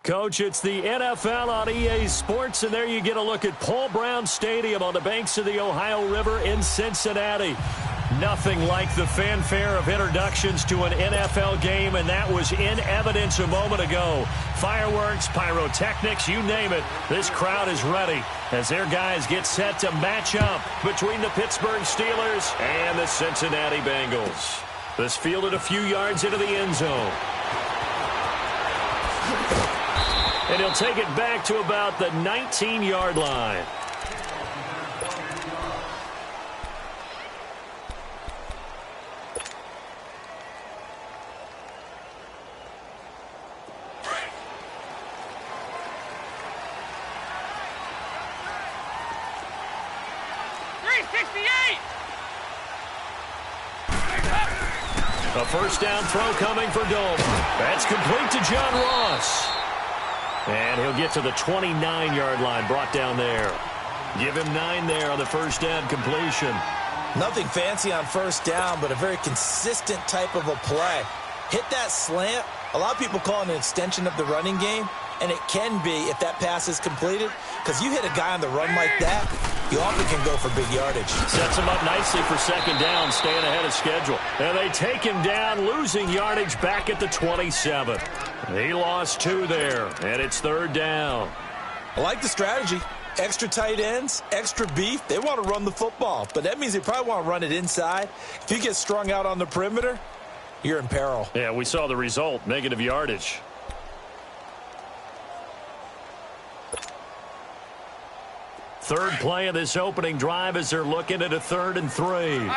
Coach, it's the NFL on EA Sports, and there you get a look at Paul Brown Stadium on the banks of the Ohio River in Cincinnati. Nothing like the fanfare of introductions to an NFL game, and that was in evidence a moment ago. Fireworks, pyrotechnics, you name it. This crowd is ready as their guys get set to match up between the Pittsburgh Steelers and the Cincinnati Bengals. This fielded a few yards into the end zone. And he'll take it back to about the 19-yard line. A first down throw coming for Dalton. That's complete to John Ross. And he'll get to the 29-yard line, brought down there. Give him 9 there on the first down completion. Nothing fancy on first down, but a very consistent type of a play. Hit that slant. A lot of people call it an extension of the running game, and it can be if that pass is completed, because you hit a guy on the run like that, you often can go for big yardage. Sets him up nicely for second down, staying ahead of schedule. And they take him down, losing yardage back at the 27. He lost 2 there, and it's third down. I like the strategy. Extra tight ends, extra beef. They want to run the football, but that means they probably want to run it inside. If you get strung out on the perimeter, you're in peril. Yeah, we saw the result, negative yardage. Third play of this opening drive as they're looking at a 3rd and 3.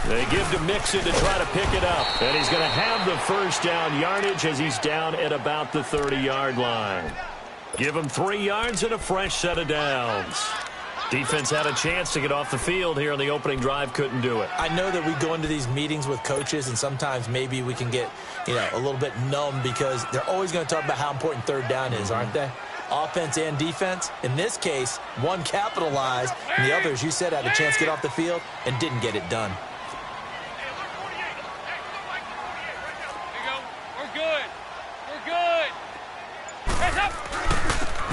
They give to Mixon to try to pick it up. And he's going to have the first down yardage as he's down at about the 30-yard line. Give him 3 yards and a fresh set of downs. Defense had a chance to get off the field here on the opening drive, couldn't do it. I know that we go into these meetings with coaches, and sometimes maybe we can get, a little bit numb because they're always going to talk about how important third down is, aren't they? Offense and defense. In this case, one capitalized, and the other, as you said, had a chance to get off the field and didn't get it done.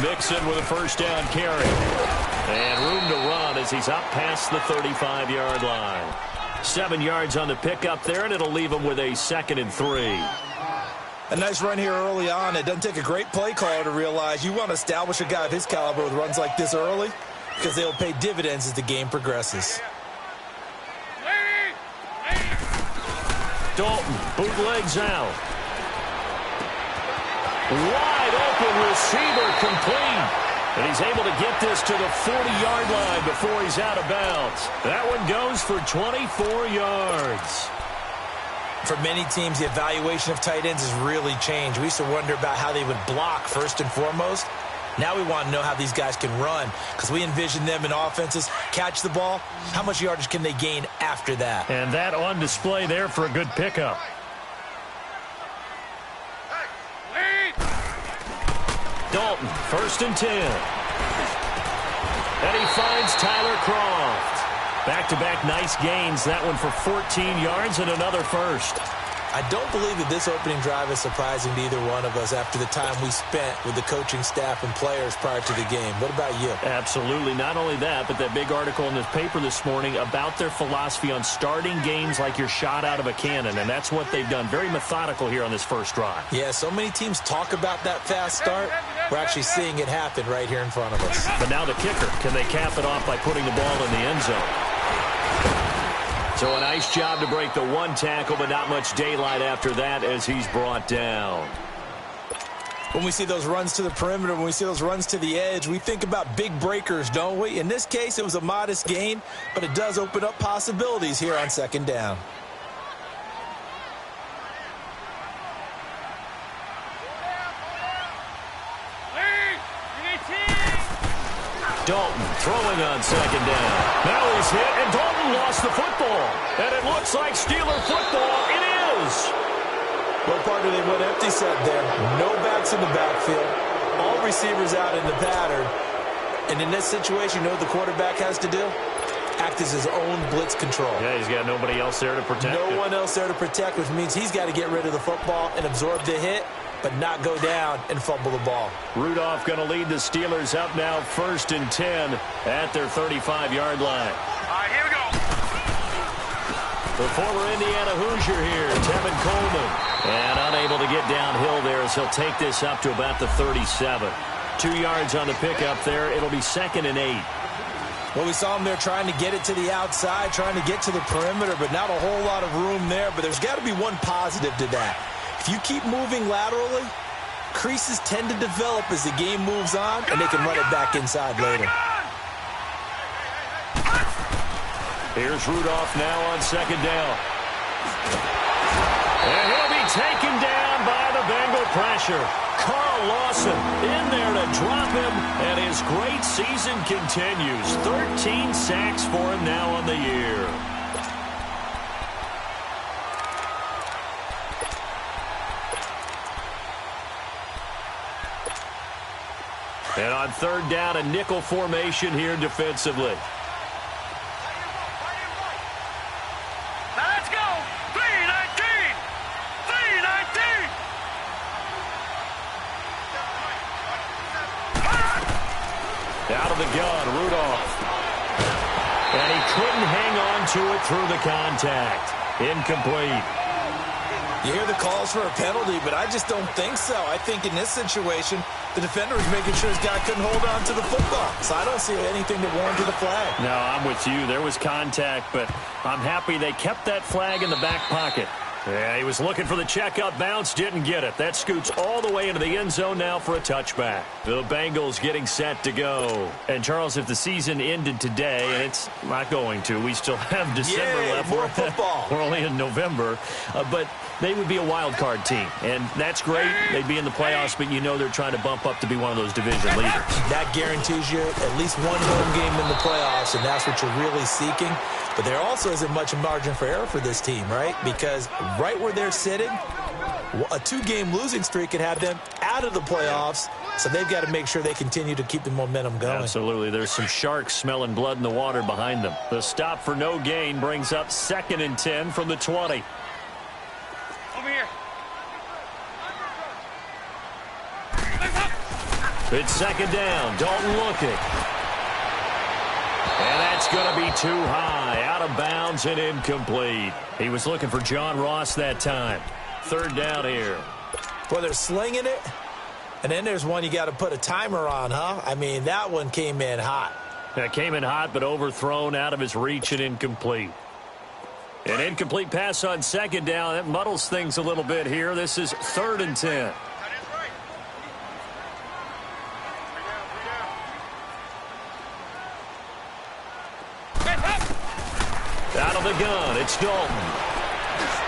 Mixon with a first down carry. And room to run as he's up past the 35-yard line. 7 yards on the pickup there, and it'll leave him with a 2nd and 3. A nice run here early on. It doesn't take a great play caller to realize you want to establish a guy of his caliber with runs like this early because they'll pay dividends as the game progresses. Dalton bootlegs out. Wide open receiver complete. And he's able to get this to the 40-yard line before he's out of bounds. That one goes for 24 yards. For many teams, the evaluation of tight ends has really changed. We used to wonder about how they would block first and foremost. Now we want to know how these guys can run because we envision them in offenses catch the ball. How much yardage can they gain after that? And that on display there for a good pickup. Dalton, 1st and 10. And he finds Tyler Kroft. Back-to-back nice gains. That one for 14 yards and another first. I don't believe that this opening drive is surprising to either one of us after the time we spent with the coaching staff and players prior to the game. What about you? Absolutely. Not only that, but that big article in the paper this morning about their philosophy on starting games like you're shot out of a cannon, and that's what they've done. Very methodical here on this first drive. Yeah, so many teams talk about that fast start. We're actually seeing it happen right here in front of us. But now the kicker. Can they cap it off by putting the ball in the end zone? So a nice job to break the 1 tackle, but not much daylight after that as he's brought down. When we see those runs to the perimeter, when we see those runs to the edge, we think about big breakers, don't we? In this case, it was a modest gain, but it does open up possibilities here on 2nd down. Dalton throwing on 2nd down. Now he's hit, and Dalton lost the football. And it looks like Steeler football. It is. Well, partner, they went empty set there. No backs in the backfield. All receivers out in the pattern. And in this situation, you know what the quarterback has to do? act as his own blitz control. Yeah, he's got nobody else there to protect him. No one else there to protect, which means he's got to get rid of the football and absorb the hit, but not go down and fumble the ball. Rudolph going to lead the Steelers up now 1st and 10 at their 35-yard line. All right, here we go. The former Indiana Hoosier here, Tevin Coleman. And unable to get downhill there as he'll take this up to about the 37. 2 yards on the pickup there. It'll be 2nd and 8. Well, we saw him there trying to get it to the outside, trying to get to the perimeter, but not a whole lot of room there. But there's got to be one positive to that. If you keep moving laterally, creases tend to develop as the game moves on, and they can run it back inside later. Here's Rudolph now on 2nd down. And he'll be taken down by the Bengal pressure. Carl Lawson in there to drop him, and his great season continues. 13 sacks for him now on the year. And on 3rd down, a nickel formation here defensively. Let's go. 319. 319. Out of the gun, Rudolph. And he couldn't hang on to it through the contact. Incomplete. You hear the calls for a penalty, but I just don't think so. I think in this situation, the defender was making sure his guy couldn't hold on to the football. So I don't see anything that warranted a flag. No, I'm with you. There was contact, but I'm happy they kept that flag in the back pocket. Yeah, he was looking for the checkup bounce, didn't get it. That scoots all the way into the end zone now for a touchback. The Bengals getting set to go. And, Charles, if the season ended today, and it's not going to, we still have December left. More football. We're only in November. But they would be a wild card team, and that's great. They'd be in the playoffs, but you know they're trying to bump up to be one of those division leaders. That guarantees you at least one home game in the playoffs, and that's what you're really seeking. But there also isn't much margin for error for this team, right? Because right where they're sitting, a 2-game losing streak could have them out of the playoffs, so they've got to make sure they continue to keep the momentum going. Absolutely. There's some sharks smelling blood in the water behind them. The stop for no gain brings up 2nd and 10 from the 20. Over here. It's 2nd down. Dalton looking. And that's going to be too high. Out of bounds and incomplete. He was looking for John Ross that time. 3rd down here. Well, they're slinging it. And then there's one you got to put a timer on, huh? I mean, that one came in hot. That came in hot, but overthrown, out of his reach, and incomplete. An incomplete pass on 2nd down. That muddles things a little bit here. This is 3rd and 10. Out of the gun, it's Dalton.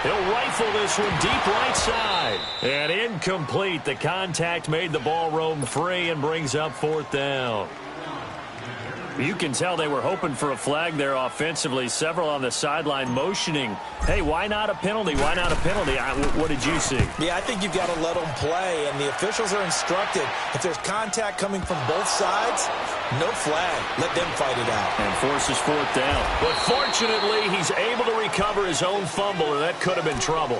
He'll rifle this one deep right side. And incomplete. The contact made the ball roam free and brings up 4th down. You can tell they were hoping for a flag there offensively. Several on the sideline motioning. Hey, why not a penalty? Why not a penalty? What did you see? Yeah, I think you've got to let them play, and the officials are instructed. If there's contact coming from both sides, no flag. Let them fight it out. And forces 4th down. But fortunately, he's able to recover his own fumble, and that could have been trouble.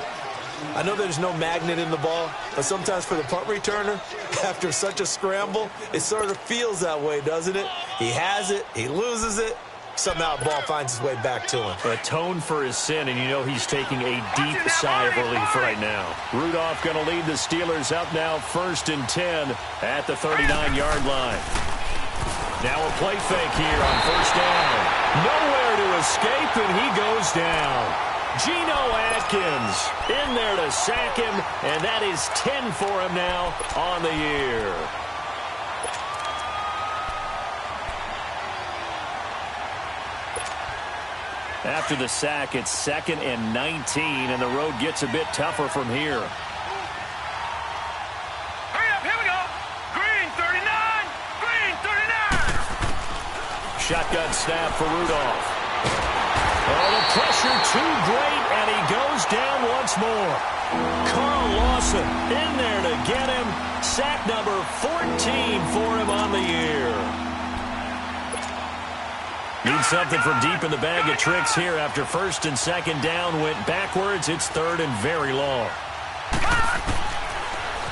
I know there's no magnet in the ball, but sometimes for the punt returner, after such a scramble, it sort of feels that way, doesn't it? He has it, he loses it, somehow the ball finds its way back to him. Atone for his sin, and you know he's taking a deep sigh of relief right now. Rudolph going to lead the Steelers up now 1st and 10 at the 39-yard line. Now a play fake here on 1st down. Nowhere to escape, and he goes down. Geno Atkins in there to sack him, and that is 10 for him now on the year. After the sack, it's 2nd and 19, and the road gets a bit tougher from here. Hurry up, here we go. Green 39. Green 39. Shotgun snap for Rudolph. Oh, the pressure too great, and he goes down once more. Carl Lawson in there to get him. Sack number 14 for him on the year. Need something from deep in the bag of tricks here after first and second down went backwards. It's third and very long.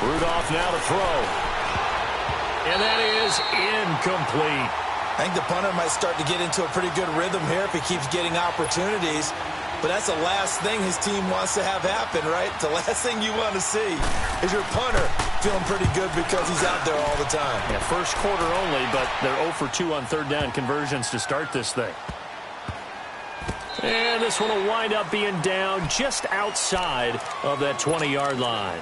Rudolph now to throw. And that is incomplete. I think the punter might start to get into a pretty good rhythm here if he keeps getting opportunities. But that's the last thing his team wants to have happen, right? The last thing you want to see is your punter feeling pretty good because he's out there all the time. Yeah, first quarter only, but they're 0 for 2 on third down conversions to start this thing. And this one will wind up being down just outside of that 20-yard line.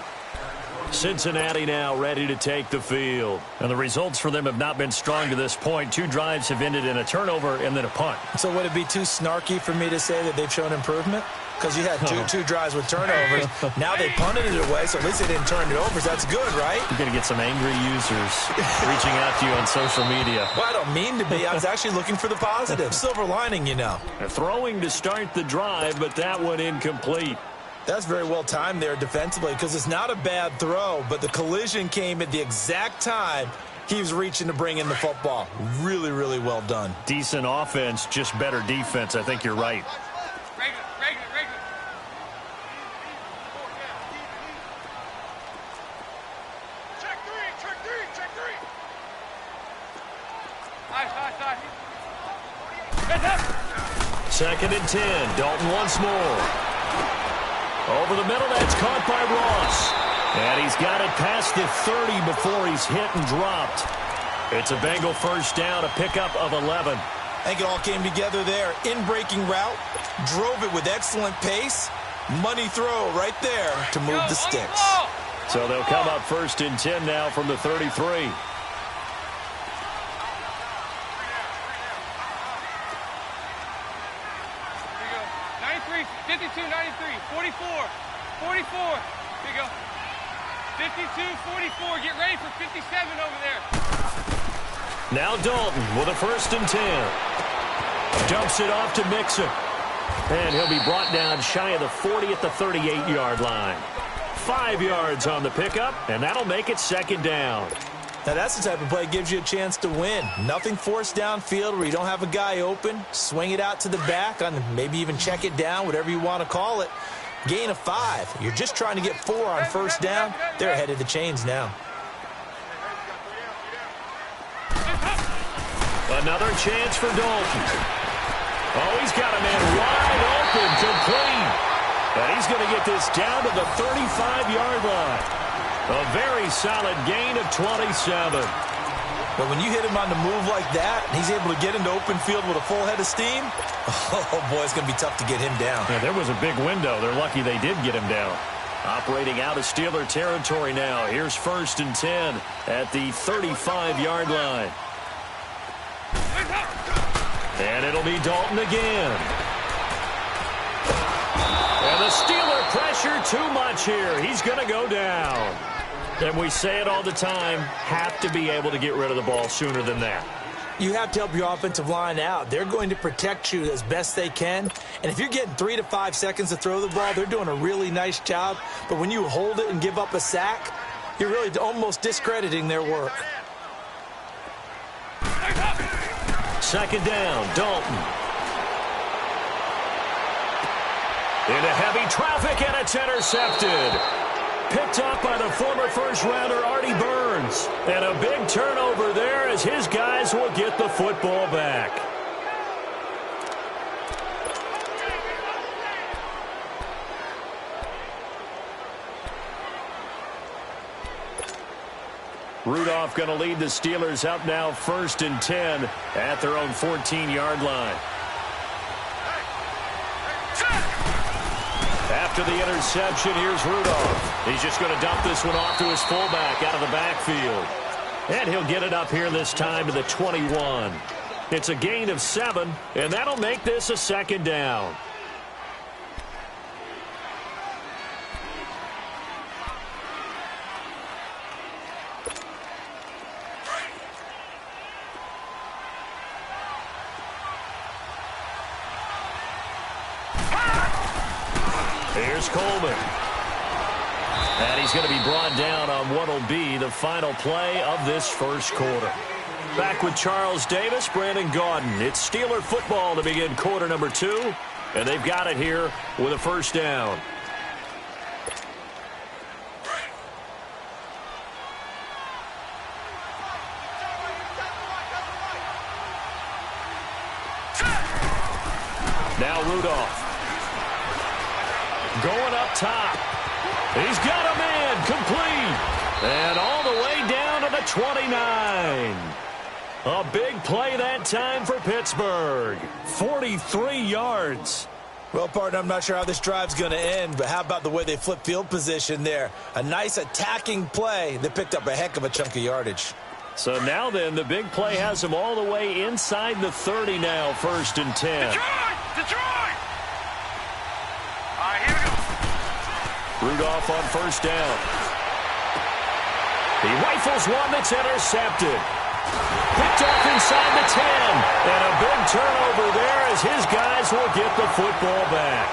Cincinnati now ready to take the field. And the results for them have not been strong to this point. 2 drives have ended in a turnover and then a punt. So would it be too snarky for me to say that they've shown improvement? Because you had two drives with turnovers. Now they punted it away, so at least they didn't turn it over. So that's good, right? You're going to get some angry users reaching out to you on social media. Well, I don't mean to be. I was actually looking for the positive. Silver lining, you know. Throwing to start the drive, but that one incomplete. That's very well timed there defensively because it's not a bad throw, but the collision came at the exact time he was reaching to bring in the football. Really, really well done. Decent offense, just better defense. I think you're right. Regular. Check three. High. Heads up. Second and 10. Dalton once more. Over the middle, that's caught by Ross. And he's got it past the 30 before he's hit and dropped. It's a Bengal first down, a pickup of 11. I think it all came together there. In-breaking route, drove it with excellent pace. Money throw right there to move the sticks. So they'll come up first and 10 now from the 33. 52, 93, 44. Here you go. 52, 44. Get ready for 57 over there. Now Dalton with a first and 10. Dumps it off to Mixon. And he'll be brought down shy of the 40 at the 38-yard line. 5 yards on the pickup, and that'll make it second down. Now, that's the type of play that gives you a chance to win. Nothing forced downfield where you don't have a guy open. Swing it out to the back, on maybe even check it down, whatever you want to call it. Gain of 5. You're just trying to get 4 on first down. They're ahead of the chains now. Another chance for Dalton. Oh, he's got a man wide open, complete. And he's going to get this down to the 35-yard line. A very solid gain of 27. But when you hit him on the move like that, and he's able to get into open field with a full head of steam, oh, boy, it's going to be tough to get him down. Yeah, there was a big window. They're lucky they did get him down. Operating out of Steeler territory now. Here's first and 10 at the 35-yard line. And it'll be Dalton again. And the Steeler pressure too much here. He's going to go down. And we say it all the time, have to be able to get rid of the ball sooner than that. You have to help your offensive line out. They're going to protect you as best they can. And if you're getting 3 to 5 seconds to throw the ball, they're doing a really nice job. But when you hold it and give up a sack, you're really almost discrediting their work. Second down, Dalton. Into heavy traffic, and it's intercepted. Picked up by the former first-rounder Artie Burns. And a big turnover there as his guys will get the football back. Rudolph going to lead the Steelers up now first and 10 at their own 14-yard line. After the interception, here's Rudolph. He's just going to dump this one off to his fullback out of the backfield. And he'll get it up here this time to the 21. It's a gain of 7, and that'll make this a second down. Here's Coleman. And he's going to be brought down on what will be the final play of this first quarter. Back with Charles Davis, Brandon Gaudin. It's Steeler football to begin quarter number 2, and they've got it here with a first down. Now Rudolph. Going up top. He's got a man complete. And all the way down to the 29. A big play that time for Pittsburgh. 43 yards. Well, partner, I'm not sure how this drive's going to end, but how about the way they flip field position there? A nice attacking play that picked up a heck of a chunk of yardage. So now then, the big play has them all the way inside the 30 now, 1st and 10. Detroit! All right, here we go. Rudolph on first down. He rifles one that's intercepted. Picked off inside the 10. And a big turnover there as his guys will get the football back.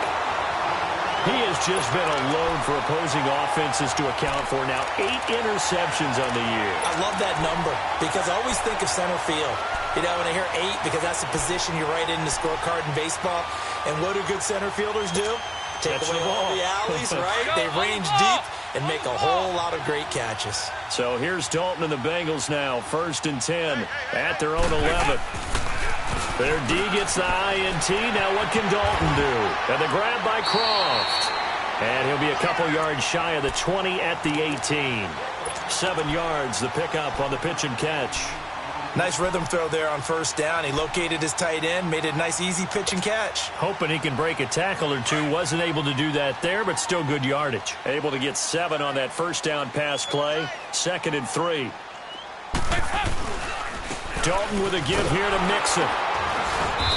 He has just been a load for opposing offenses to account for now. 8 interceptions on the year. I love that number because I always think of center field. You know, when I hear 8, because that's the position you write in the scorecard in baseball. And what do good center fielders do? Take away all the alleys, right? They range deep and make a whole lot of great catches. So here's Dalton and the Bengals now. 1st and 10 at their own 11. Their D gets the INT. Now what can Dalton do? And the grab by Croft. And he'll be a couple yards shy of the 20 at the 18. 7 yards, the pickup on the pitch and catch. Nice rhythm throw there on first down. He located his tight end, made it a nice easy pitch and catch. Hoping he can break a tackle or two. Wasn't able to do that there, but still good yardage. Able to get 7 on that first down pass play. 2nd and 3. Dalton with a give here to Mixon.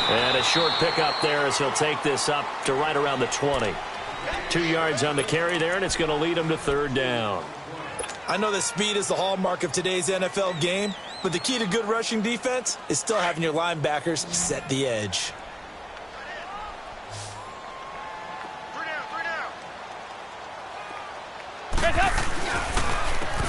And a short pickup there as he'll take this up to right around the 20. 2 yards on the carry there, and it's going to lead him to 3rd down. I know that speed is the hallmark of today's NFL game, but the key to good rushing defense is still having your linebackers set the edge. 3 down.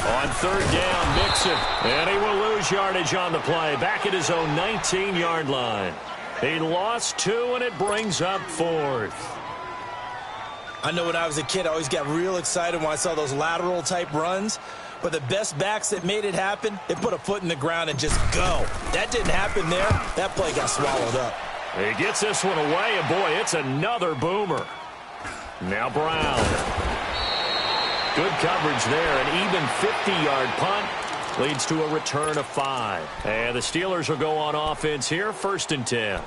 On 3rd down, Mixon. And he will lose yardage on the play. Back at his own 19-yard line. He lost 2, and it brings up 4th. I know when I was a kid, I always got real excited when I saw those lateral-type runs. But the best backs that made it happen, they put a foot in the ground and just go. That didn't happen there. That play got swallowed up. He gets this one away, and boy, it's another boomer. Now Brown. Good coverage there. An even 50-yard punt leads to a return of 5. And the Steelers will go on offense here, 1st and 10.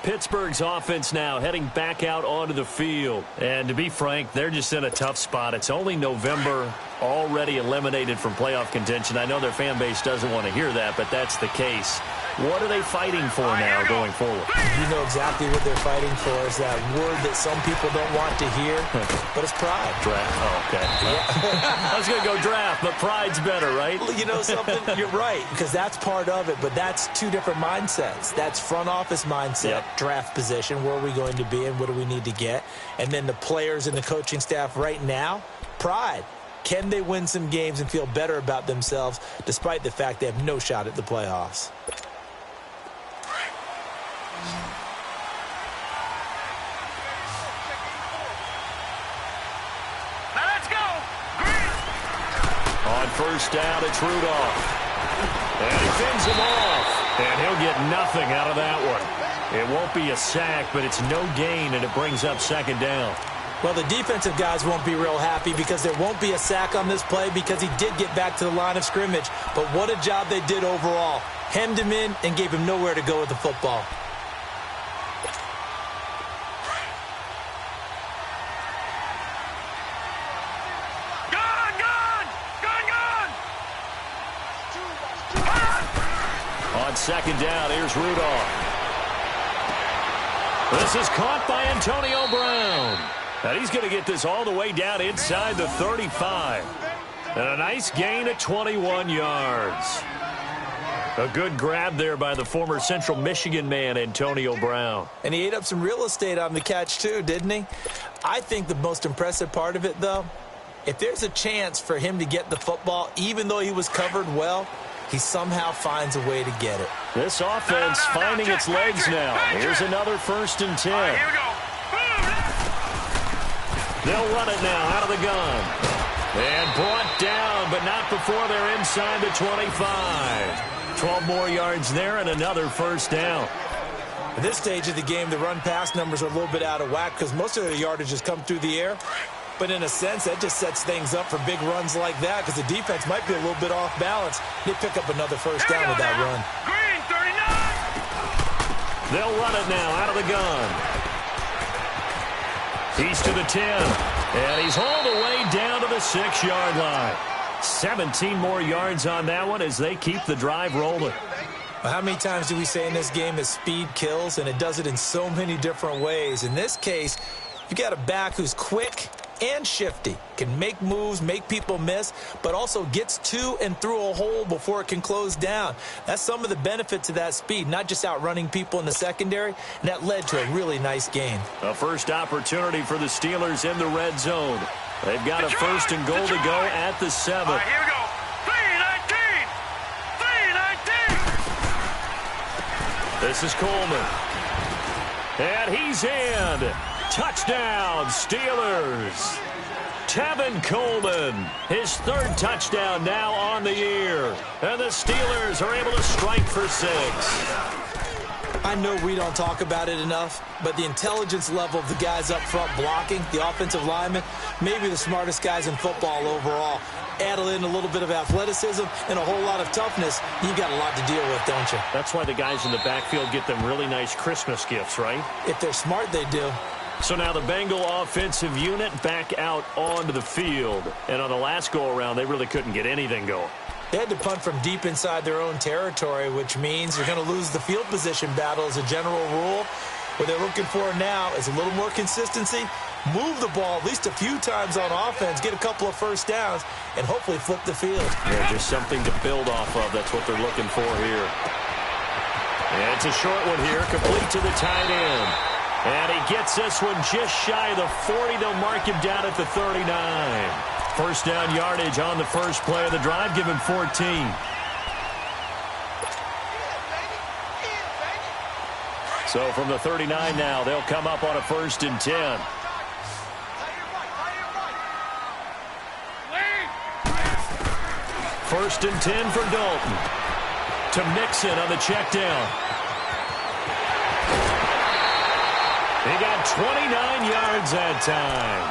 Pittsburgh's offense now heading back out onto the field. And to be frank, they're just in a tough spot. It's only November, already eliminated from playoff contention. I know their fan base doesn't want to hear that, but that's the case. What are they fighting for now going forward? You know exactly what they're fighting for. Is that word that some people don't want to hear, but it's pride. Draft. Oh, okay. I was going to go draft, but pride's better, right? You know something? You're right, because that's part of it, but that's 2 different mindsets. That's front office mindset, draft position, where are we going to be and what do we need to get? And then the players and the coaching staff right now, pride. Can they win some games and feel better about themselves despite the fact they have no shot at the playoffs? Now let's go. On 1st down, it's Rudolph. And he fends him off. And he'll get nothing out of that one. It won't be a sack, but it's no gain, and it brings up 2nd down. Well, the defensive guys won't be real happy because there won't be a sack on this play because he did get back to the line of scrimmage. But what a job they did overall. Hemmed him in and gave him nowhere to go with the football. On 2nd down, here's Rudolph. This is caught by Antonio Brown. And he's going to get this all the way down inside the 35. And a nice gain at 21 yards. A good grab there by the former Central Michigan man, Antonio Brown. And he ate up some real estate on the catch, too, didn't he? I think the most impressive part of it, though, if there's a chance for him to get the football, even though he was covered well, he somehow finds a way to get it. This offense finding its legs now. Here's another 1st and 10. Here we go. They'll run it now out of the gun. And brought down, but not before they're inside the 25. 12 more yards there and another 1st down. At this stage of the game, the run-pass numbers are a little bit out of whack because most of their yardage has come through the air. But in a sense, that just sets things up for big runs like that because the defense might be a little bit off balance. They pick up another 1st down with that run. Green, 39. They'll run it now out of the gun. He's to the 10. And he's hauled away down to the 6-yard line. 17 more yards on that one as they keep the drive rolling. Well, how many times do we say in this game that speed kills, and it does it in so many different ways? In this case, you got a back who's quick and shifty, can make moves, make people miss, but also gets to and through a hole before it can close down. That's some of the benefits of that speed, not just outrunning people in the secondary, and that led to a really nice gain. A first opportunity for the Steelers in the red zone. They've got a 1st and goal to go at the 7. All right, here we go. 3-19. 3-19. This is Coleman. And he's in. Touchdown, Steelers. Tevin Coleman, his 3rd touchdown now on the year. And the Steelers are able to strike for 6. I know we don't talk about it enough, but the intelligence level of the guys up front blocking, the offensive linemen, maybe the smartest guys in football overall. Add in a little bit of athleticism and a whole lot of toughness, you've got a lot to deal with, don't you? That's why the guys in the backfield get them really nice Christmas gifts, right? If they're smart, they do. So now the Bengal offensive unit back out onto the field. And on the last go-around, they really couldn't get anything going. They had to punt from deep inside their own territory, which means you're going to lose the field position battle as a general rule. What they're looking for now is a little more consistency, move the ball at least a few times on offense, get a couple of 1st downs, and hopefully flip the field. Yeah, just something to build off of. That's what they're looking for here. And it's a short one here, complete to the tight end. And he gets this one just shy of the 40. They'll mark him down at the 39. 1st down yardage on the first play of the drive. Give him 14. So from the 39 now, they'll come up on a 1st and 10. First and 10 for Dalton. To Mixon on the check down. He got 29 yards that time.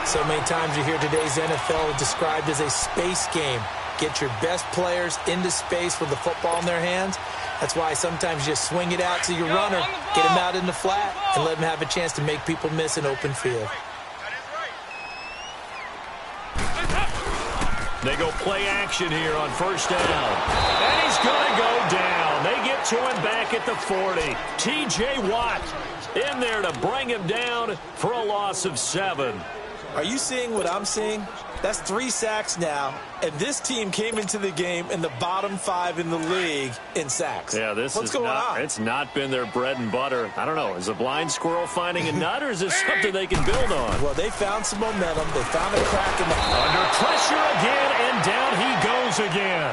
So many times you hear today's NFL described as a space game. Get your best players into space with the football in their hands. That's why sometimes you just swing it out to your runner, get him out in the flat, and let him have a chance to make people miss an open field. They go play action here on 1st down. And he's going to go down. They get to him back at the 40. T.J. Watt in there to bring him down for a loss of 7. Are you seeing what I'm seeing? That's 3 sacks now, and this team came into the game in the bottom 5 in the league in sacks. Yeah, What's going on? It's not been their bread and butter. I don't know. Is a blind squirrel finding a nut, or is this something they can build on? Well, they found some momentum. They found a crack in the... Under pressure again, and down he goes again.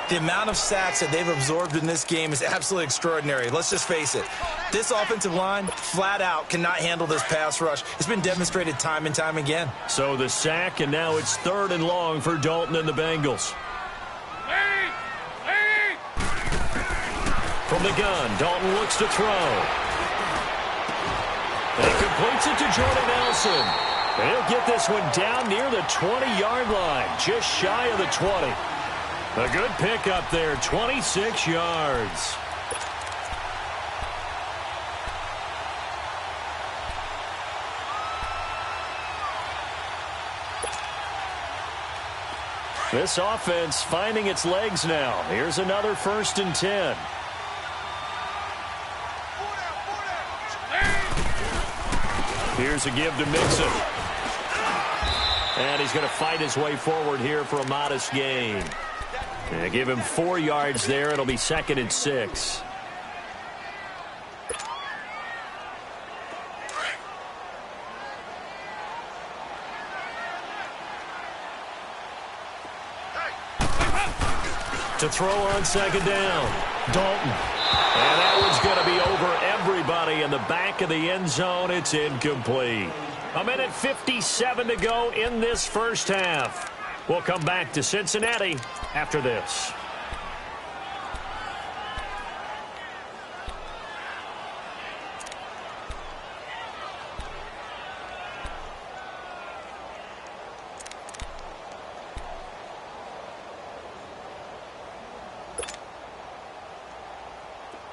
The amount of sacks that they've absorbed in this game is absolutely extraordinary. Let's just face it. This offensive line, flat out, cannot handle this pass rush. It's been demonstrated time and time again. So the sack, and now it's 3rd and long for Dalton and the Bengals. From the gun, Dalton looks to throw. And he completes it to Jordan Nelson. And he'll get this one down near the 20-yard line, just shy of the 20. A good pickup there, 26 yards. This offense finding its legs now. Here's another 1st and 10. Here's a give to Mixon. And he's going to fight his way forward here for a modest gain. And give him 4 yards there. It'll be 2nd and 6. to throw on second down. Dalton. And that one's going to be over everybody in the back of the end zone. It's incomplete. 1:57 to go in this first half. We'll come back to Cincinnati after this.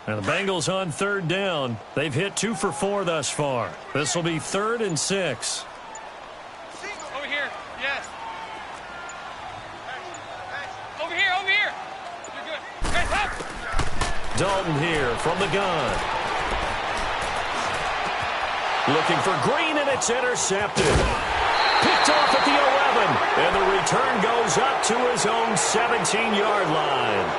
And the Bengals on third down. They've hit 2 for 4 thus far. This will be 3rd and 6. Over here, yes. Over here. You're good. Guys, up. Dalton here from the gun. Looking for Green, and it's intercepted. Picked off at the 11. And the return goes up to his own 17-yard line.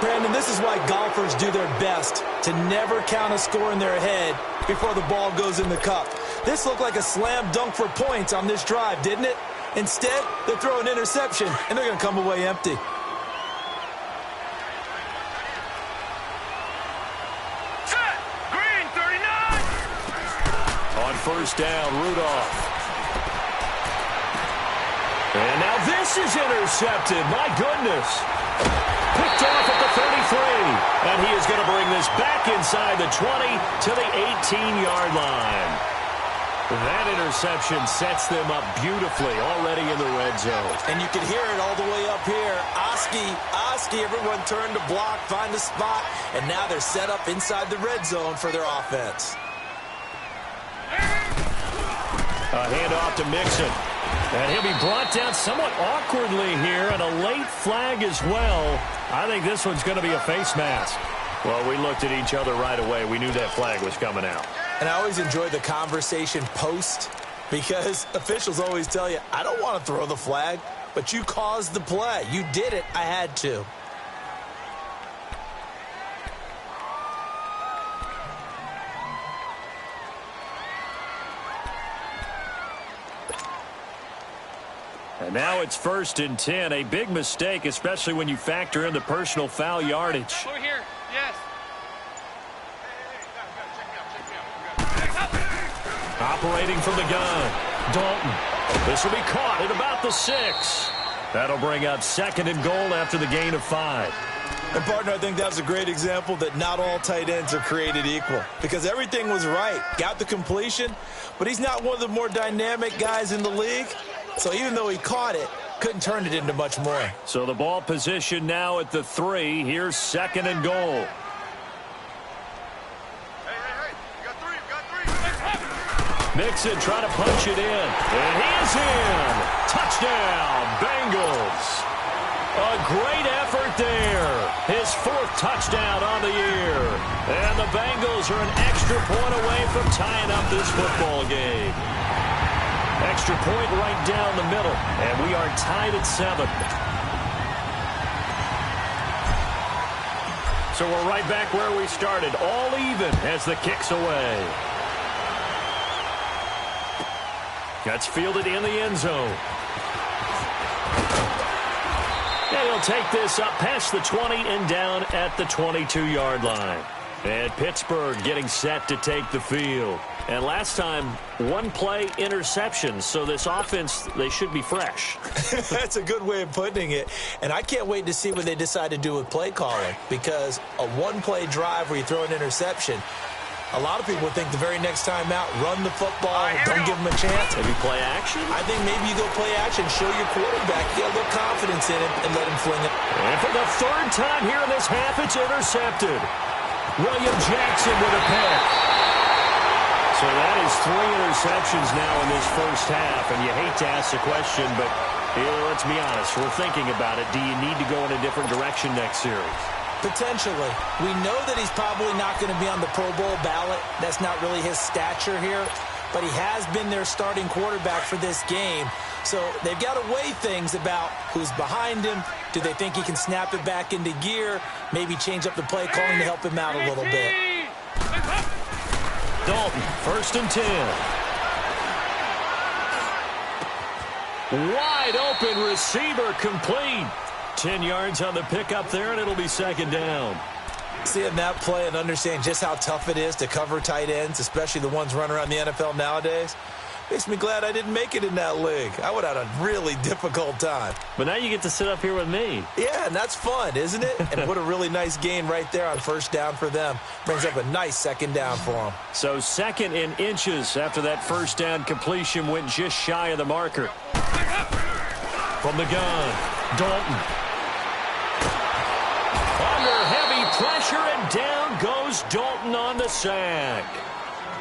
Brandon, this is why golfers do their best to never count a score in their head before the ball goes in the cup. This looked like a slam dunk for points on this drive, didn't it? Instead, they throw an interception, and they're going to come away empty. Set. Green, 39. On first down, Rudolph. And now this is intercepted. My goodness. Picked off at the 33, and he is going to bring this back inside the 20 to the 18-yard line. That interception sets them up beautifully already in the red zone. And you can hear it all the way up here. Oski, everyone turned to block, find a spot, and now they're set up inside the red zone for their offense. A handoff to Mixon. And he'll be brought down somewhat awkwardly here, and a late flag as well. I think this one's going to be a face mask. Well, we looked at each other right away. We knew that flag was coming out. And I always enjoy the conversation post because officials always tell you, I don't want to throw the flag, but you caused the play. You did it. I had to. And now it's 1st and 10. A big mistake, especially when you factor in the personal foul yardage. Over here, yes. Operating from the gun, Dalton. This will be caught at about the 6. That'll bring up 2nd and goal after the gain of 5. And, partner, I think that was a great example that not all tight ends are created equal because everything was right. Got the completion, but he's not one of the more dynamic guys in the league. So even though he caught it, couldn't turn it into much more. So the ball position now at the 3. Here's 2nd and goal. Hey, you got three. Mixon trying to punch it in. And he is in. Touchdown, Bengals. A great effort there. His 4th touchdown on the year. And the Bengals are an extra point away from tying up this football game. Extra point right down the middle, and we are tied at 7. So we're right back where we started, all even as the kick's away. That's fielded in the end zone. And he'll take this up past the 20 and down at the 22-yard line. And Pittsburgh getting set to take the field. And last time, 1 play interception. So this offense, they should be fresh. That's a good way of putting it. And I can't wait to see what they decide to do with play calling. Because a 1-play drive where you throw an interception, a lot of people think the very next time out, run the football, don't give them a chance. Maybe play action? I think maybe you go play action, show your quarterback, get a little confidence in him, and let him fling it. And for the 3rd time here in this half, it's intercepted. William Jackson with a pick. So that is 3 interceptions now in this first half, and you hate to ask the question, but let's be honest, we're thinking about it. Do you need to go in a different direction next series? Potentially. We know that he's probably not going to be on the Pro Bowl ballot. That's not really his stature here, but he has been their starting quarterback for this game. So they've got to weigh things about who's behind him. Do they think he can snap it back into gear? Maybe change up the play calling to help him out a little bit. Dalton, 1st and 10. Wide open receiver complete. 10 yards on the pickup there, and it'll be second down. Seeing that play and understanding just how tough it is to cover tight ends, especially the ones running around the NFL nowadays, makes me glad I didn't make it in that league. I would have had a really difficult time. But now you get to sit up here with me. Yeah, and that's fun, isn't it? And what a really nice gain right there on first down for them. Brings up a nice second down for them. So second in inches after that first down completion went just shy of the marker. From the gun, Dalton. Under heavy pressure, and down goes Dalton on the sack.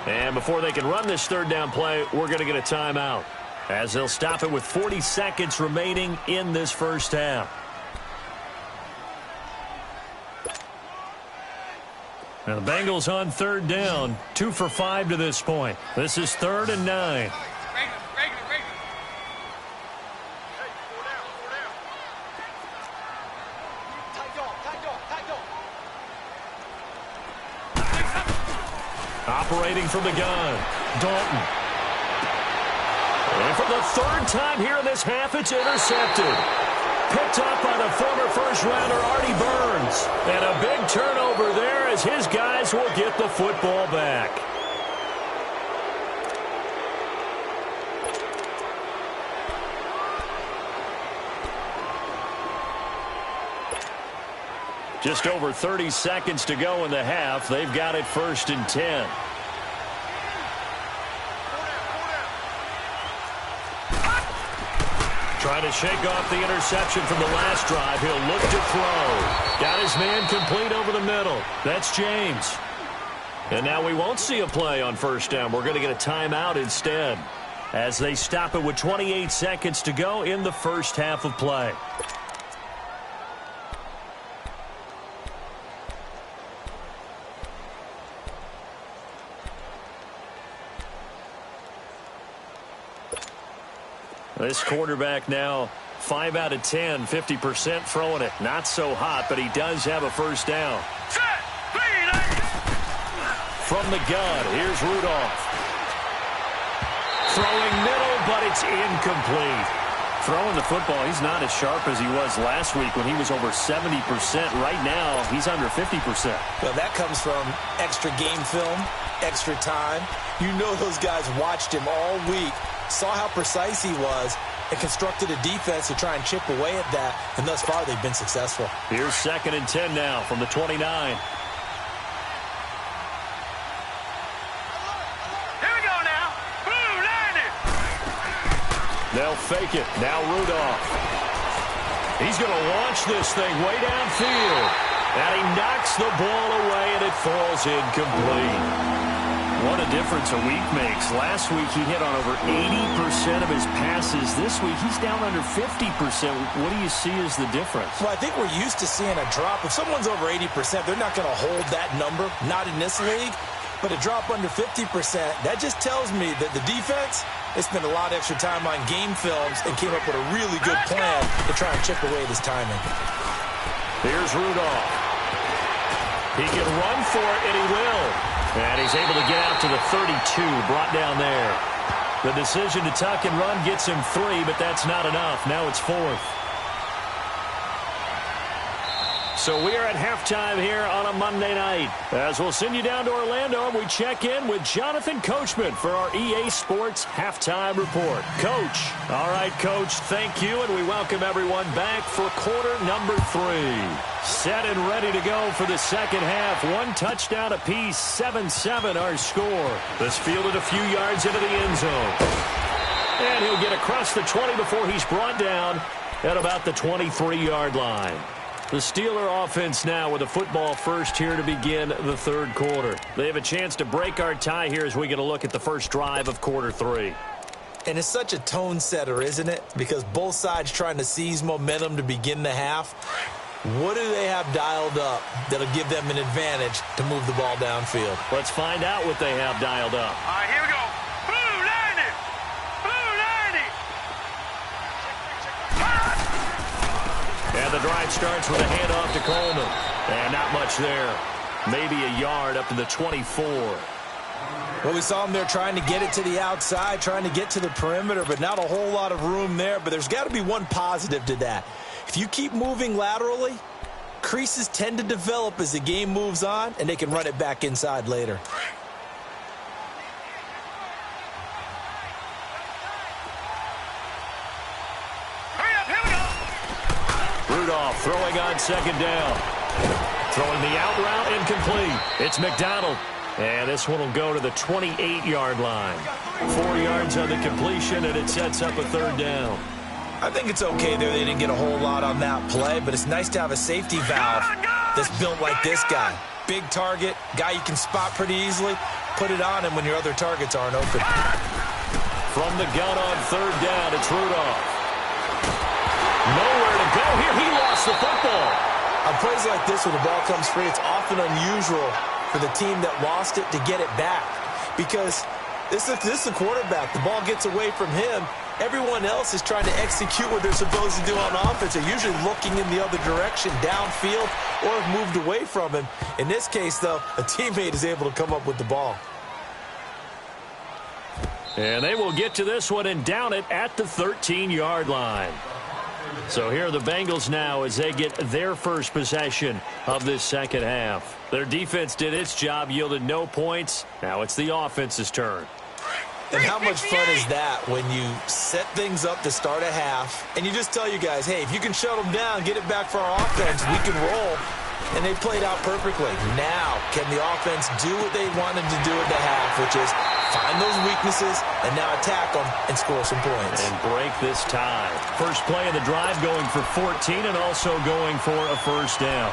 And before they can run this third down play, we're going to get a timeout, as they'll stop it with 40 seconds remaining in this first half. Now the Bengals on third down, 2 for 5 to this point. This is 3rd and 9. Operating from the gun, Dalton. And for the third time here in this half, it's intercepted. Picked up by the former first-rounder Artie Burns. And a big turnover there as his guys will get the football back. Just over 30 seconds to go in the half. They've got it 1st and 10. Trying to shake off the interception from the last drive. He'll look to throw. Got his man complete over the middle. That's James. And now we won't see a play on first down. We're going to get a timeout instead, as they stop it with 28 seconds to go in the first half of play. This quarterback now 5 out of 10, 50% throwing it. Not so hot, but he does have a first down. From the gun, here's Rudolph. Throwing middle, but it's incomplete. Throwing the football, he's not as sharp as he was last week when he was over 70%. Right now, he's under 50%. Well, that comes from extra game film, extra time. You know those guys watched him all week, saw how precise he was, and constructed a defense to try and chip away at that, and thus far they've been successful. Here's 2nd and 10 now from the 29. Here we go now. Boom, landed. They'll fake it. Now Rudolph. He's going to launch this thing way downfield. And he knocks the ball away, and it falls incomplete. What a difference a week makes. Last week he hit on over 80% of his passes. This week he's down under 50%. What do you see as the difference? Well, I think we're used to seeing a drop. If someone's over 80%, they're not going to hold that number. Not in this league. But a drop under 50%, that just tells me that the defense, they spent a lot of extra time on game films and came up with a really good plan to try and chip away this timing. Here's Rudolph. He can run for it, and he will. And he's able to get out to the 32, brought down there. The decision to tuck and run gets him 3, but that's not enough. Now it's 4th. So we are at halftime here on a Monday night. As we'll send you down to Orlando, and we check in with Jonathan Coachman for our EA Sports Halftime Report. Coach. All right, Coach, thank you, and we welcome everyone back for quarter number 3. Set and ready to go for the second half. 1 touchdown apiece, 7-7 our score. This fielded a few yards into the end zone. And he'll get across the 20 before he's brought down at about the 23-yard line. The Steeler offense now with a football first here to begin the third quarter. They have a chance to break our tie here as we get a look at the first drive of quarter 3. And it's such a tone setter, isn't it? Because both sides trying to seize momentum to begin the half. What do they have dialed up that'll give them an advantage to move the ball downfield? Let's find out what they have dialed up. All right, here we go. Boom, landed. Boom, landed. And the drive starts with a handoff to Coleman. And not much there. Maybe a yard up to the 24. Well, we saw him there trying to get it to the outside, trying to get to the perimeter, but not a whole lot of room there. But there's got to be one positive to that. If you keep moving laterally, creases tend to develop as the game moves on, and they can run it back inside later. Rudolph throwing on second down. Throwing the out route, incomplete. It's McDonald. And this one will go to the 28-yard line. 4 yards on the completion, and it sets up a third down. I think it's okay there. They didn't get a whole lot on that play, but it's nice to have a safety valve that's built like this guy. Big target, guy you can spot pretty easily. Put it on him when your other targets aren't open. From the gun on third down, it's Rudolph. Nowhere to go here. He lost the football. On plays like this where the ball comes free, it's often unusual for the team that lost it to get it back, because this is the quarterback. The ball gets away from him. Everyone else is trying to execute what they're supposed to do on offense. They're usually looking in the other direction, downfield, or have moved away from him. In this case, though, a teammate is able to come up with the ball. And they will get to this one and down it at the 13-yard line. So here are the Bengals now as they get their first possession of this second half. Their defense did its job, yielded no points. Now it's the offense's turn. And how much fun is that when you set things up to start a half and you just tell you guys, hey, if you can shut them down, get it back for our offense, we can roll. And they played out perfectly. Now, can the offense do what they wanted to do at the half, which is find those weaknesses and now attack them and score some points. And break this tie. First play of the drive going for 14 and also going for a first down.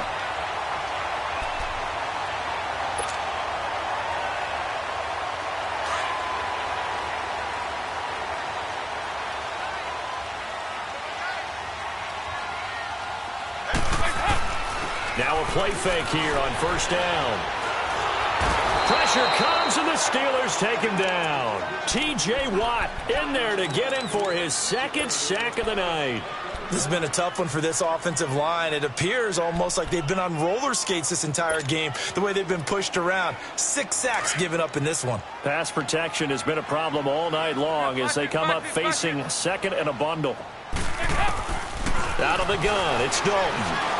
Now a play fake here on first down. Pressure comes, and the Steelers take him down. T.J. Watt in there to get him for his second sack of the night. This has been a tough one for this offensive line. It appears almost like they've been on roller skates this entire game, the way they've been pushed around. 6 sacks given up in this one. Pass protection has been a problem all night long as they come up facing second and a bundle. Out of the gun, it's Dalton.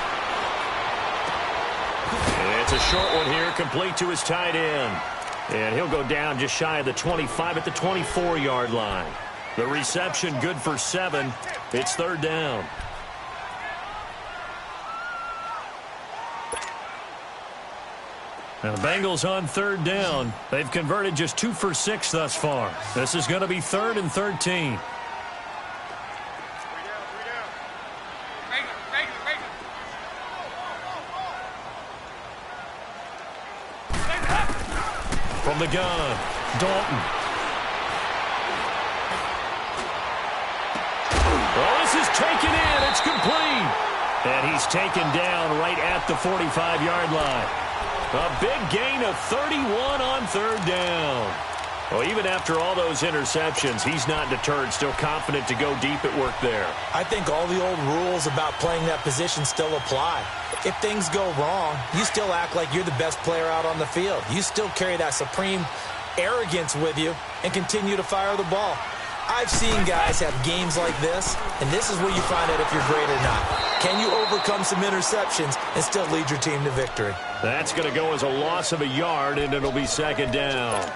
It's a short one here, complete to his tight end. And he'll go down just shy of the 25 at the 24-yard line. The reception good for 7. It's third down. Now the Bengals on third down. They've converted just 2 for 6 thus far. This is going to be 3rd and 13. From the gun, Dalton. Oh, this is taken in. It's complete. And he's taken down right at the 45-yard line. A big gain of 31 on third down. Well, even after all those interceptions, he's not deterred, still confident to go deep at work there. I think all the old rules about playing that position still apply. If things go wrong, you still act like you're the best player out on the field. You still carry that supreme arrogance with you and continue to fire the ball. I've seen guys have games like this, and this is where you find out if you're great or not. Can you overcome some interceptions and still lead your team to victory? That's going to go as a loss of a yard, and it'll be second down.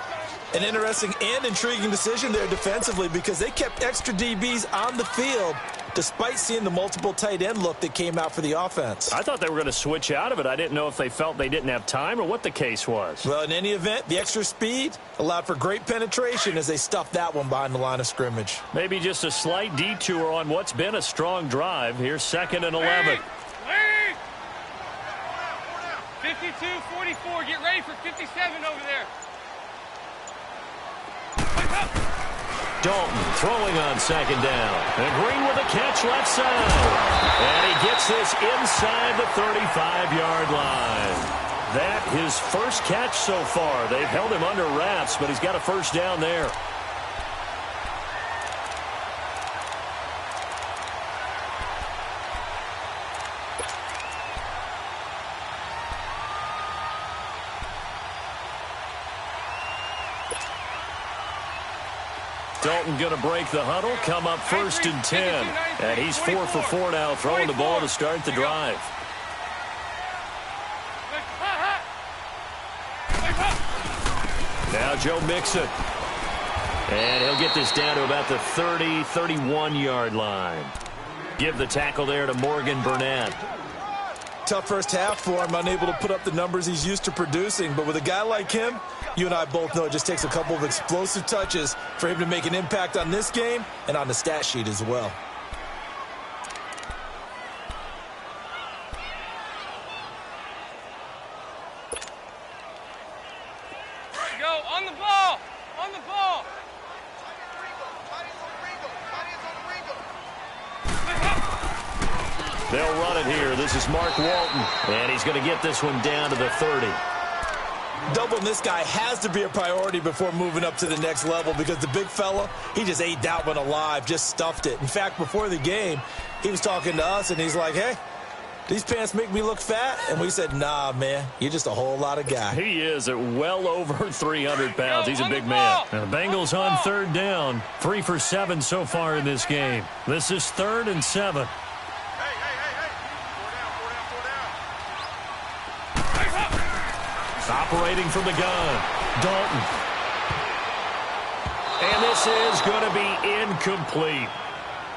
An interesting and intriguing decision there defensively, because they kept extra DBs on the field despite seeing the multiple tight end look that came out for the offense. I thought they were going to switch out of it. I didn't know if they felt they didn't have time or what the case was. Well, in any event, the extra speed allowed for great penetration as they stuffed that one behind the line of scrimmage. Maybe just a slight detour on what's been a strong drive. Here's 2nd and 11. 52-44. Get ready for 57 over there. Dalton throwing on second down. And Green with a catch left side. And he gets this inside the 35-yard line. That his first catch so far. They've held him under wraps, but he's got a first down there. Dalton going to break the huddle, come up 1st and 10. And he's 4 for 4 now, throwing the ball to start the drive. Now Joe Mixon. And he'll get this down to about the 30, 31-yard line. Give the tackle there to Morgan Burnett. Tough first half for him, unable to put up the numbers he's used to producing. But with a guy like him, you and I both know it just takes a couple of explosive touches for him to make an impact on this game and on the stat sheet as well. Go on the ball. On the ball. They'll run it here. This is Mark Walton. And he's going to get this one down to the 30. Doubling this guy has to be a priority before moving up to the next level because the big fella, he just ate that one alive, just stuffed it. In fact, before the game, he was talking to us, and he's like, hey, these pants make me look fat? And we said, nah, man, you're just a whole lot of guy. He is at well over 300 pounds. He's a big man. Now, the Bengals on 3rd down. 3 for 7 so far in this game. This is 3rd and 7. Operating from the gun, Dalton. And this is going to be incomplete.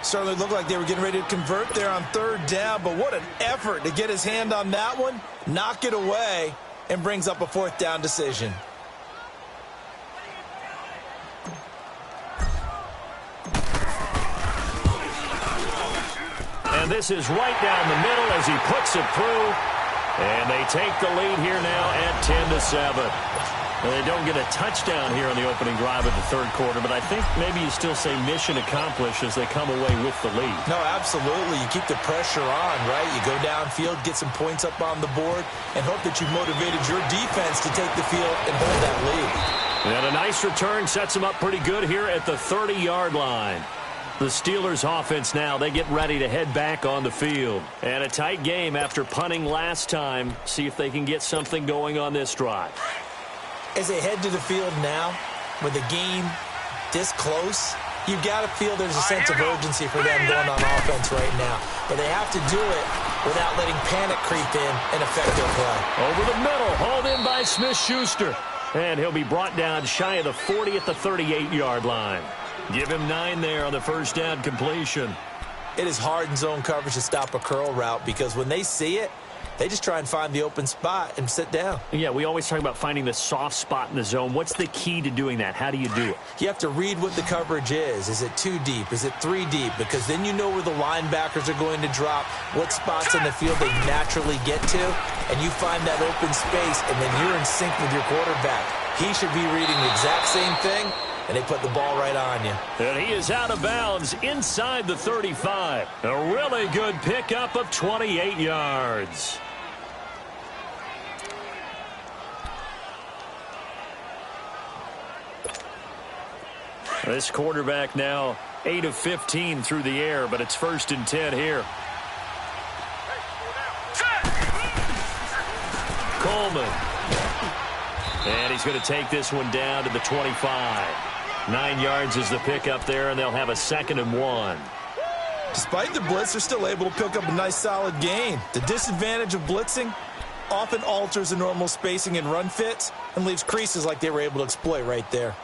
Certainly looked like they were getting ready to convert there on 3rd down, but what an effort to get his hand on that one, knock it away, and brings up a 4th down decision. And this is right down the middle as he puts it through. And they take the lead here now at 10-7. And they don't get a touchdown here on the opening drive of the 3rd quarter, but I think maybe you still say mission accomplished as they come away with the lead. No, absolutely. You keep the pressure on, right? You go downfield, get some points up on the board, and hope that you motivated your defense to take the field and hold that lead. And a nice return sets them up pretty good here at the 30-yard line. The Steelers offense now, they get ready to head back on the field. And a tight game after punting last time. See if they can get something going on this drive. As they head to the field now, with the game this close, you've got to feel there's a sense of urgency for them going on offense right now. But they have to do it without letting panic creep in and affect their play. Over the middle, hauled in by Smith-Schuster. And he'll be brought down shy of the 40 at the 38-yard line. Give him 9 there on the 1st down completion. It is hard in zone coverage to stop a curl route because when they see it, they just try and find the open spot and sit down. Yeah, we always talk about finding the soft spot in the zone. What's the key to doing that? How do you do it? You have to read what the coverage is. Is it 2 deep? Is it 3 deep? Because then you know where the linebackers are going to drop, what spots in the field they naturally get to, and you find that open space, and then you're in sync with your quarterback. He should be reading the exact same thing, and they put the ball right on you. And he is out of bounds inside the 35. A really good pickup of 28 yards. This quarterback now 8 of 15 through the air, but it's 1st and 10 here. Coleman. And he's going to take this one down to the 25. 9 yards is the pickup there, and they'll have a 2nd and 1. Despite the blitz, they're still able to pick up a nice solid gain. The disadvantage of blitzing often alters the normal spacing and run fits and leaves creases like they were able to exploit right there.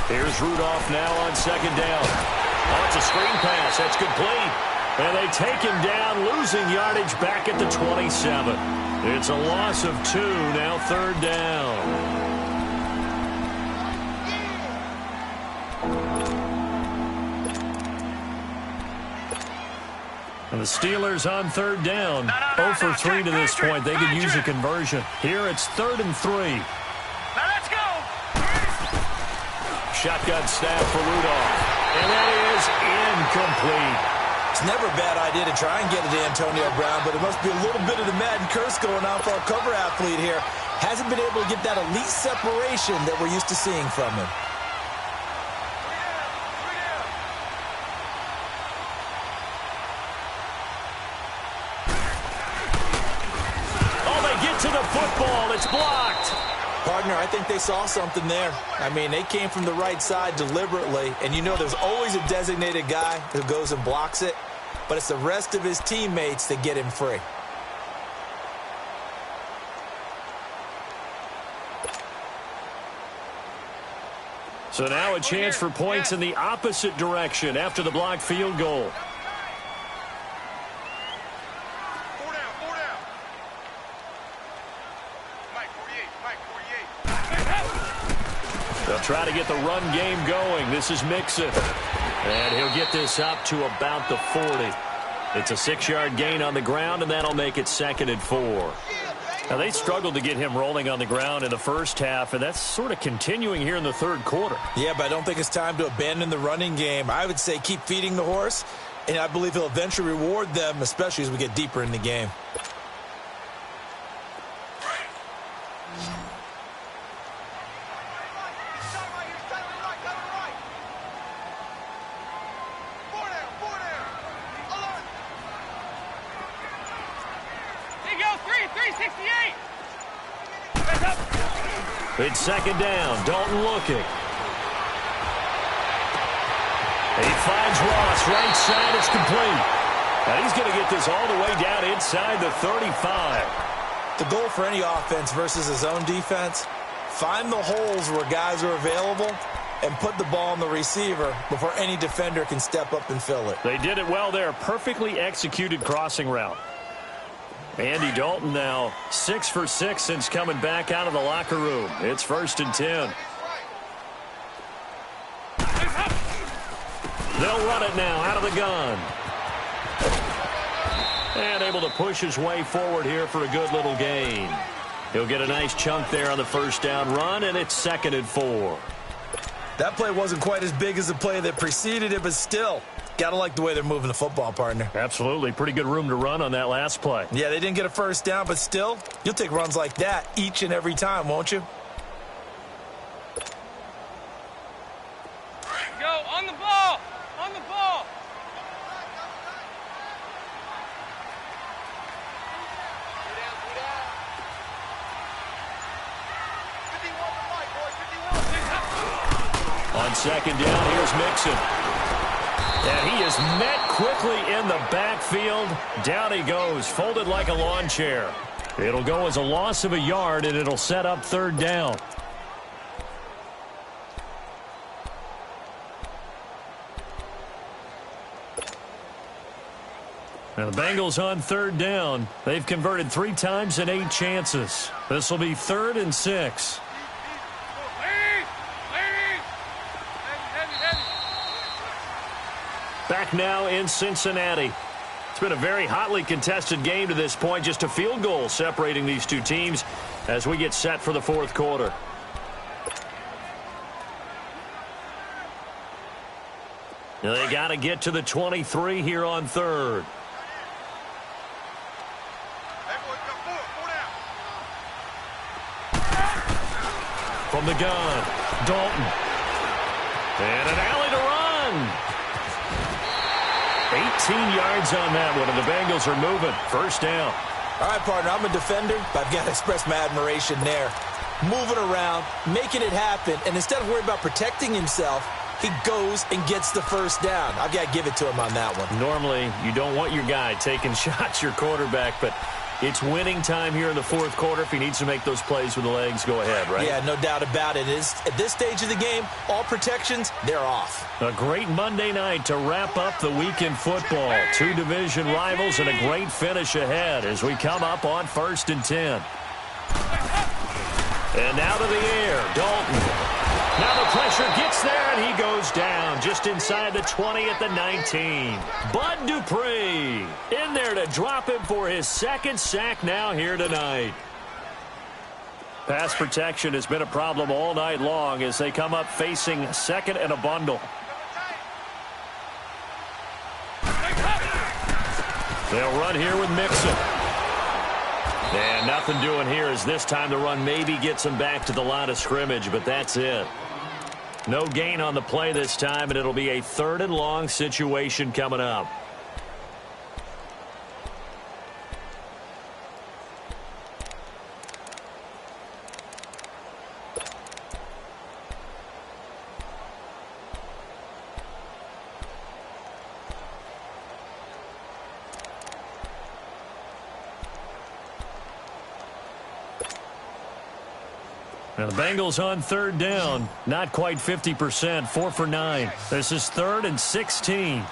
Here's Rudolph now on 2nd down. Oh, it's a screen pass. That's complete. And they take him down, losing yardage back at the 27. It's a loss of 2, now 3rd down. And the Steelers on 3rd down. 0 for 3 to this point. They could use a conversion. Here it's 3rd and 3. Shotgun snap for Rudolph. And that is incomplete. It's never a bad idea to try and get it to Antonio Brown, but it must be a little bit of the Madden curse going on for our cover athlete here. Hasn't been able to get that elite separation that we're used to seeing from him. football. It's blocked. Partner, I think they saw something there. I mean, they came from the right side deliberately, and you know there's always a designated guy who goes and blocks it, but it's the rest of his teammates that get him free. So now a chance for points in the opposite direction after the blocked field goal. They'll try to get the run game going. This is Mixon. And he'll get this up to about the 40. It's a 6-yard gain on the ground, and that'll make it 2nd and 4. Now, they struggled to get him rolling on the ground in the first half, and that's sort of continuing here in the third quarter. Yeah, but I don't think it's time to abandon the running game. I would say keep feeding the horse, and I believe he'll eventually reward them, especially as we get deeper in the game. It's 2nd down. Dalton looking. He finds Ross. Right side. It's complete. And he's going to get this all the way down inside the 35. The goal for any offense versus his own defense, find the holes where guys are available and put the ball on the receiver before any defender can step up and fill it. They did it well there. Perfectly executed crossing route. Andy Dalton now 6 for 6 since coming back out of the locker room. It's 1st and 10. They'll run it now out of the gun. And able to push his way forward here for a good little gain. He'll get a nice chunk there on the 1st down run, and it's 2nd and 4. That play wasn't quite as big as the play that preceded it, but still, gotta like the way they're moving the football, partner. Absolutely. Pretty good room to run on that last play. Yeah, they didn't get a 1st down, but still, you'll take runs like that each and every time, won't you? Go, on the ball! On the ball! On 2nd down, here's Mixon. And he is met quickly in the backfield. Down he goes, folded like a lawn chair. It'll go as a loss of a yard, and it'll set up 3rd down. Now the Bengals on 3rd down. They've converted 3 times in 8 chances. This will be 3rd and 6. Back now in Cincinnati. It's been a very hotly contested game to this point. Just a field goal separating these two teams as we get set for the 4th quarter. Now they got to get to the 23 here on 3rd. From the gun, Dalton. And an alley to run. 18 yards on that one, and the Bengals are moving. 1st down. All right, partner, I'm a defender, but I've got to express my admiration there. Moving around, making it happen, and instead of worrying about protecting himself, he goes and gets the 1st down. I've got to give it to him on that one. Normally, you don't want your guy taking shots, your quarterback, but it's winning time here in the 4th quarter. If he needs to make those plays with the legs, go ahead, right? Yeah, no doubt about it. At this stage of the game, all protections, they're off. A great Monday night to wrap up the week in football. 2 division rivals and a great finish ahead as we come up on 1st and 10. And now to the air, Dalton. Now the pressure gets there, and he goes down just inside the 20 at the 19. Bud Dupree in there to drop him for his 2nd sack now here tonight. Pass protection has been a problem all night long as they come up facing 2nd and a bundle. They'll run here with Mixon. And nothing doing here as this time the run maybe gets him back to the line of scrimmage, but that's it. No gain on the play this time, and it'll be a 3rd and long situation coming up. And the Bengals on third down, not quite 50%, 4 for 9. This is 3rd and 16.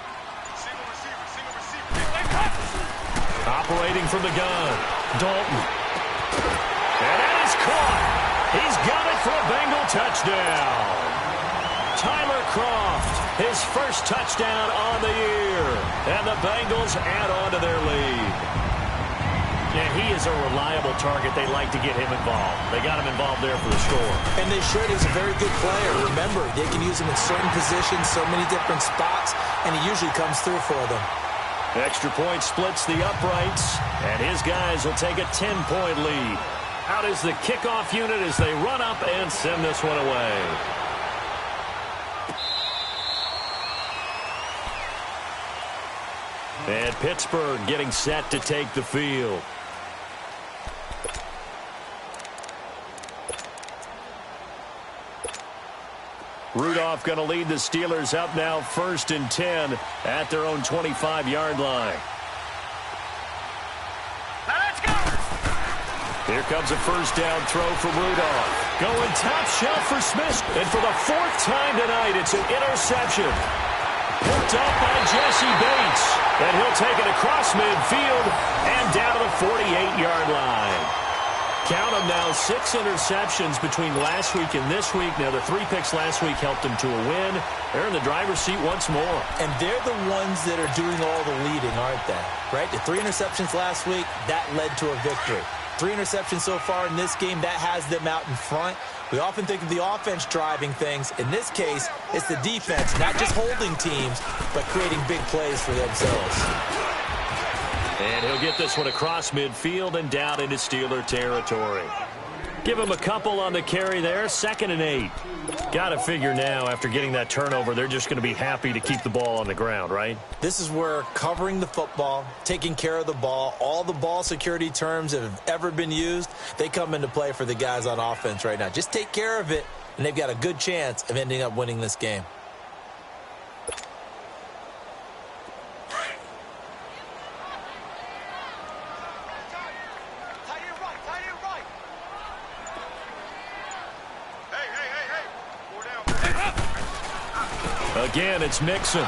Operating from the gun, Dalton. And that is caught. He's got it for a Bengal touchdown. Tyler Kroft, his first touchdown on the year. And the Bengals add on to their lead. And he is a reliable target. They like to get him involved. They got him involved there for the score. And they should. He's a very good player. Remember, they can use him in certain positions, so many different spots, and he usually comes through for them. Extra point splits the uprights, and his guys will take a 10-point lead. Out is the kickoff unit as they run up and send this one away. And Pittsburgh getting set to take the field. Rudolph going to lead the Steelers up now 1st and 10 at their own 25-yard line. Now let's go! Here comes a first down throw from Rudolph. Going top shelf for Smith. And for the 4th time tonight, it's an interception. Picked up by Jesse Bates. And he'll take it across midfield and down to the 48-yard line. Count them now, 6 interceptions between last week and this week. Now, the 3 picks last week helped them to a win. They're in the driver's seat once more. And they're the ones that are doing all the leading, aren't they? Right? The 3 interceptions last week, that led to a victory. 3 interceptions so far in this game, that has them out in front. We often think of the offense driving things. In this case, it's the defense, not just holding teams, but creating big plays for themselves. And he'll get this one across midfield and down into Steeler territory. Give him a couple on the carry there, 2nd and 8. Got to figure now, after getting that turnover, they're just going to be happy to keep the ball on the ground, right? This is where covering the football, taking care of the ball, all the ball security terms that have ever been used, they come into play for the guys on offense right now. Just take care of it, and they've got a good chance of ending up winning this game. Again, it's Mixon.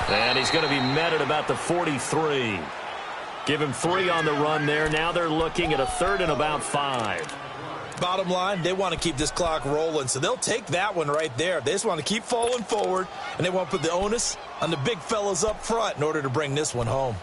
And he's going to be met at about the 43. Give him 3 on the run there. Now they're looking at a 3rd and about 5. Bottom line, they want to keep this clock rolling, so they'll take that one right there. They just want to keep falling forward, and they want to put the onus on the big fellas up front in order to bring this one home.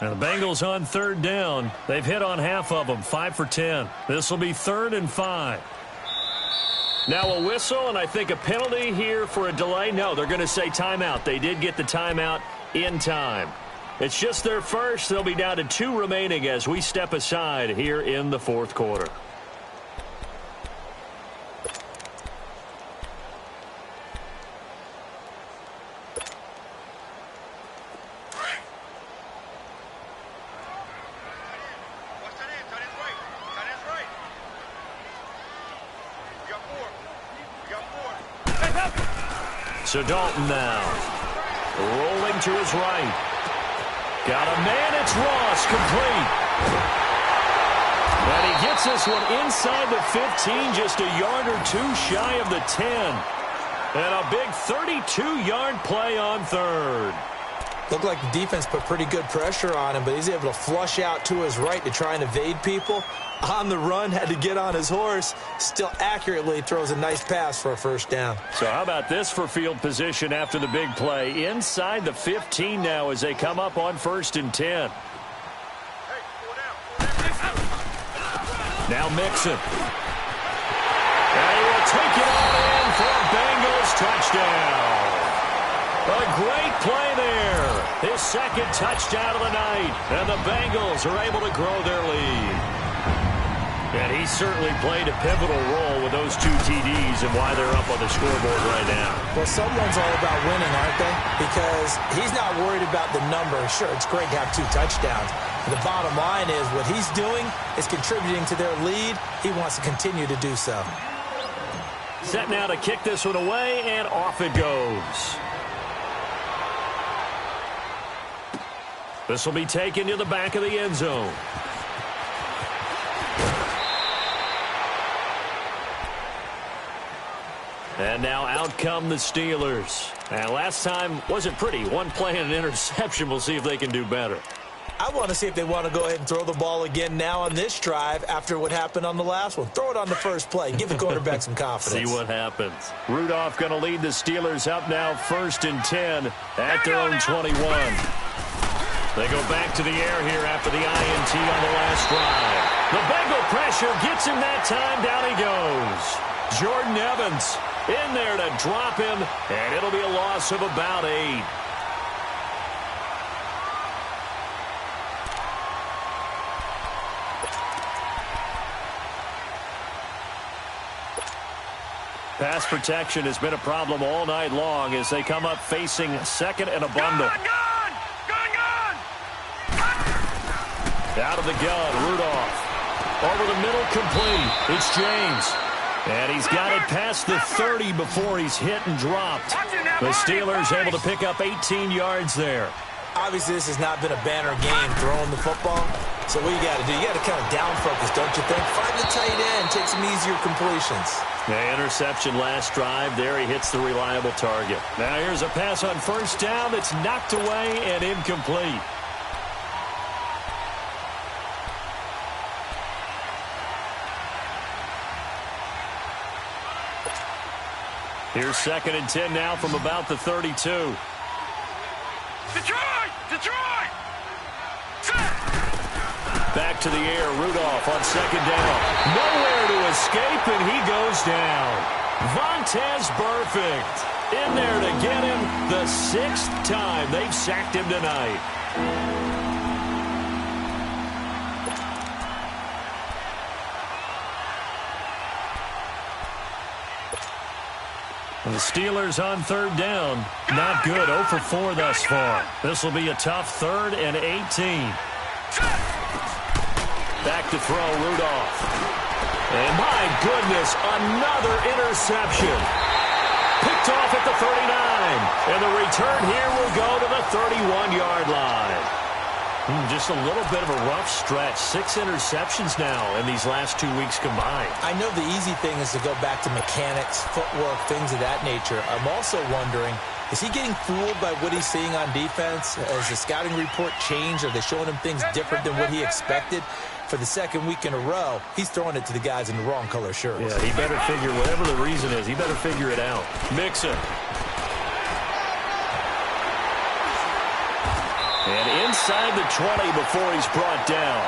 And the Bengals on 3rd down. They've hit on half of them, 5 for 10. This will be 3rd and 5. Now a whistle, and I think a penalty here for a delay. No, they're going to say timeout. They did get the timeout in time. It's just their first. They'll be down to 2 remaining as we step aside here in the 4th quarter. So Dalton now, rolling to his right. Got a man, it's Ross, complete. And he gets this one inside the 15, just a yard or 2 shy of the 10. And a big 32-yard play on 3rd. Looked like the defense put pretty good pressure on him, but he's able to flush out to his right to try and evade people. On the run, had to get on his horse. Still accurately throws a nice pass for a 1st down. So how about this for field position after the big play? Inside the 15 now as they come up on 1st and 10. Now Mixon. And he will take it all in for a Bengals touchdown. A great play there. His 2nd touchdown of the night. And the Bengals are able to grow their lead. And he certainly played a pivotal role with those 2 TDs and why they're up on the scoreboard right now. Well, someone's all about winning, aren't they? Because he's not worried about the number. Sure, it's great to have 2 touchdowns. But the bottom line is what he's doing is contributing to their lead. He wants to continue to do so. Set now to kick this one away, and off it goes. This will be taken to the back of the end zone. And now out come the Steelers. And last time wasn't pretty. One play and an interception. We'll see if they can do better. I want to see if they want to go ahead and throw the ball again now on this drive after what happened on the last one. Throw it on the first play. Give the quarterback some confidence. See what happens. Rudolph going to lead the Steelers up now 1st and 10 at their own 21. They go back to the air here after the INT on the last drive. The Bengal pressure gets him that time. Down he goes. Jordan Evans in there to drop him, and it'll be a loss of about 8. Pass protection has been a problem all night long as they come up facing 2nd and a bundle. Gun! Out of the gun, Rudolph. Over the middle, complete. It's James. And he's got it past the 30 before he's hit and dropped. The Steelers able to pick up 18 yards there. Obviously, this has not been a banner game throwing the football. So what you got to do, you got to kind of down focus, don't you think? Find the tight end, take some easier completions. The interception last drive. There he hits the reliable target. Now here's a pass on 1st down that's knocked away and incomplete. Here's 2nd and 10 now from about the 32. Detroit! Back to the air, Rudolph on 2nd down. Nowhere to escape, and he goes down. Vontaze Burfict in there to get him the 6th time they've sacked him tonight. The Steelers on 3rd down. Not good. 0 for 4 thus far. This will be a tough 3rd and 18. Back to throw, Rudolph. And my goodness, another interception. Picked off at the 39. And the return here will go to the 31-yard line. Just a little bit of a rough stretch. 6 interceptions now in these last 2 weeks combined. I know the easy thing is to go back to mechanics, footwork, things of that nature. I'm also wondering, is he getting fooled by what he's seeing on defense? Has the scouting report changed? Are they showing him things different than what he expected? For the 2nd week in a row, he's throwing it to the guys in the wrong color shirts. Yeah, he better figure, whatever the reason is, he better figure it out. Mixon. And inside the 20 before he's brought down.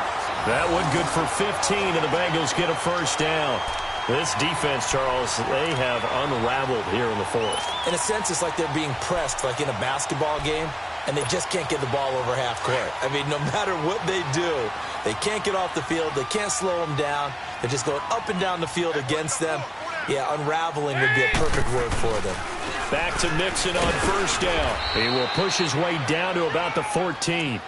That one good for 15, and the Bengals get a 1st down. This defense, Charles, they have unraveled here in the 4th. In a sense, it's like they're being pressed, like in a basketball game, and they just can't get the ball over half court. I mean, no matter what they do, they can't get off the field. They can't slow them down. They're just going up and down the field against them. Yeah, unraveling would be a perfect word for them. Back to Mixon on 1st down. He will push his way down to about the 14.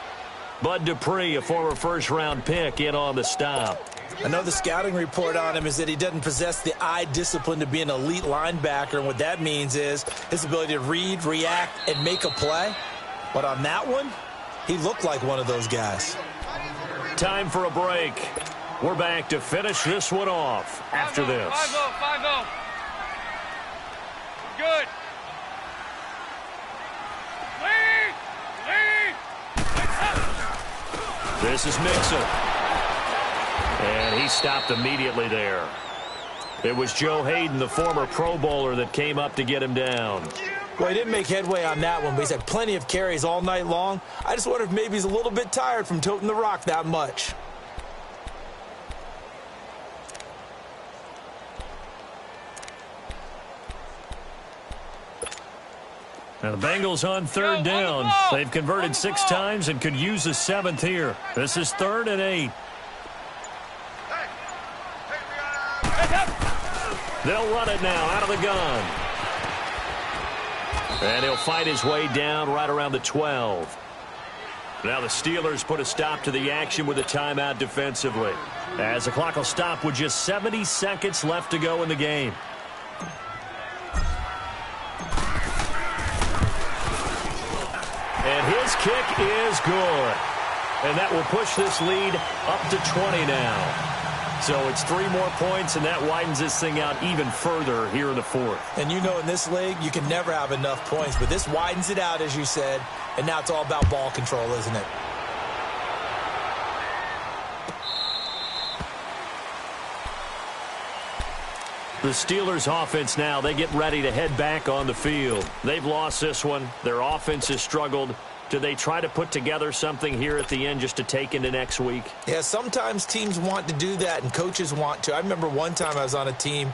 Bud Dupree, a former 1st-round pick, in on the stop. I know the scouting report on him is that he doesn't possess the eye discipline to be an elite linebacker, and what that means is his ability to read, react, and make a play. But on that one, he looked like one of those guys. Time for a break. We're back to finish this one off after this. 5-0. Good. Lead. This is Mixon. And he stopped immediately there. It was Joe Hayden, the former Pro Bowler, that came up to get him down. Well, he didn't make headway on that one, but he's had plenty of carries all night long. I just wonder if maybe he's a little bit tired from toting the rock that much. Now the Bengals on 3rd down. They've converted 6 times and could use a 7th here. This is 3rd and 8. They'll run it now out of the gun. And he'll fight his way down right around the 12. Now the Steelers put a stop to the action with a timeout defensively, as the clock will stop with just 70 seconds left to go in the game. And his kick is good. And that will push this lead up to 20 now. So it's 3 more points, and that widens this thing out even further here in the fourth. And you know in this league, you can never have enough points, but this widens it out, as you said, and now it's all about ball control, isn't it? The Steelers' offense now, they get ready to head back on the field. They've lost this one. Their offense has struggled. Do they try to put together something here at the end just to take into next week? Yeah, sometimes teams want to do that and coaches want to. I remember one time I was on a team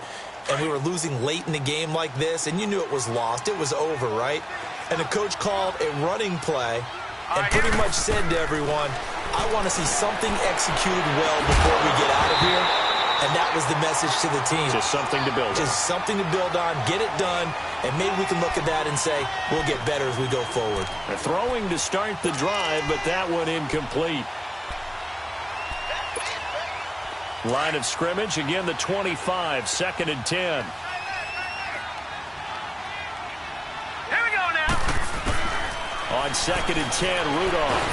and we were losing late in the game like this, and you knew it was lost. It was over, right? And the coach called a running play and pretty much said to everyone, I want to see something executed well before we get out of here. And that was the message to the team. Just something to build on. Just something to build on, get it done, and maybe we can look at that and say, we'll get better as we go forward. A throwing to start the drive, but that one incomplete. Line of scrimmage, again the 25, 2nd and 10. Here we go now. On 2nd and 10, Rudolph.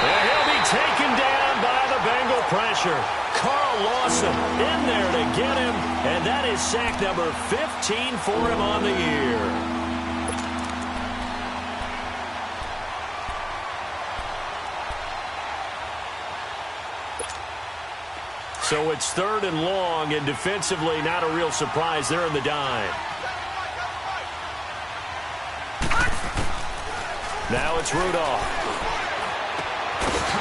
And he'll be taken down by the Bengal pressure. Carl Lawson in there to get him, and that is sack number 15 for him on the year. So it's 3rd and long, and defensively not a real surprise. They're in the dime. Now it's Rudolph.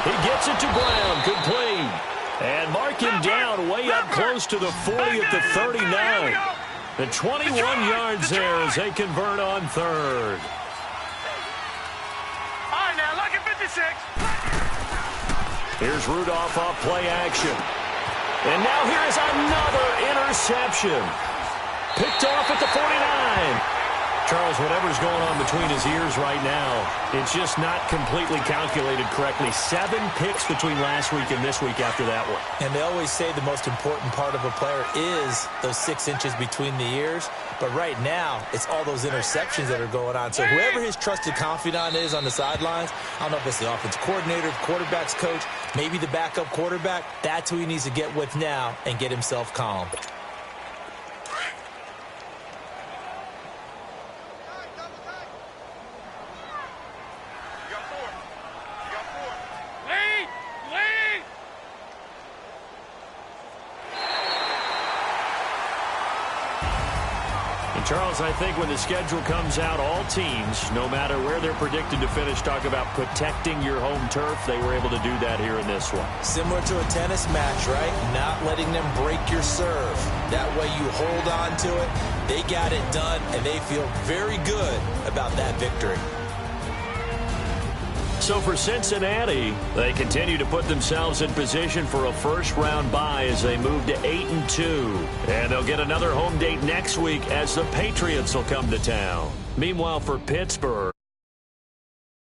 He gets it to Brown, complete. And mark him down way up close to the 40 at the 39. The 21 yards there as they convert on 3rd. All right, now, look at 56. Here's Rudolph off play action. And now here is another interception. Picked off at the 49. Charles, whatever's going on between his ears right now, it's just not completely calculated correctly. 7 picks between last week and this week after that one. And they always say the most important part of a player is those 6 inches between the ears. But right now, it's all those interceptions that are going on. So whoever his trusted confidant is on the sidelines, I don't know if it's the offensive coordinator, the quarterback's coach, maybe the backup quarterback, that's who he needs to get with now and get himself calm. Charles, I think when the schedule comes out, all teams, no matter where they're predicted to finish, talk about protecting your home turf. They were able to do that here in this one. Similar to a tennis match, right? Not letting them break your serve. That way you hold on to it. They got it done, and they feel very good about that victory. So for Cincinnati, they continue to put themselves in position for a first-round bye as they move to 8-2. And they'll get another home date next week as the Patriots will come to town. Meanwhile, for Pittsburgh,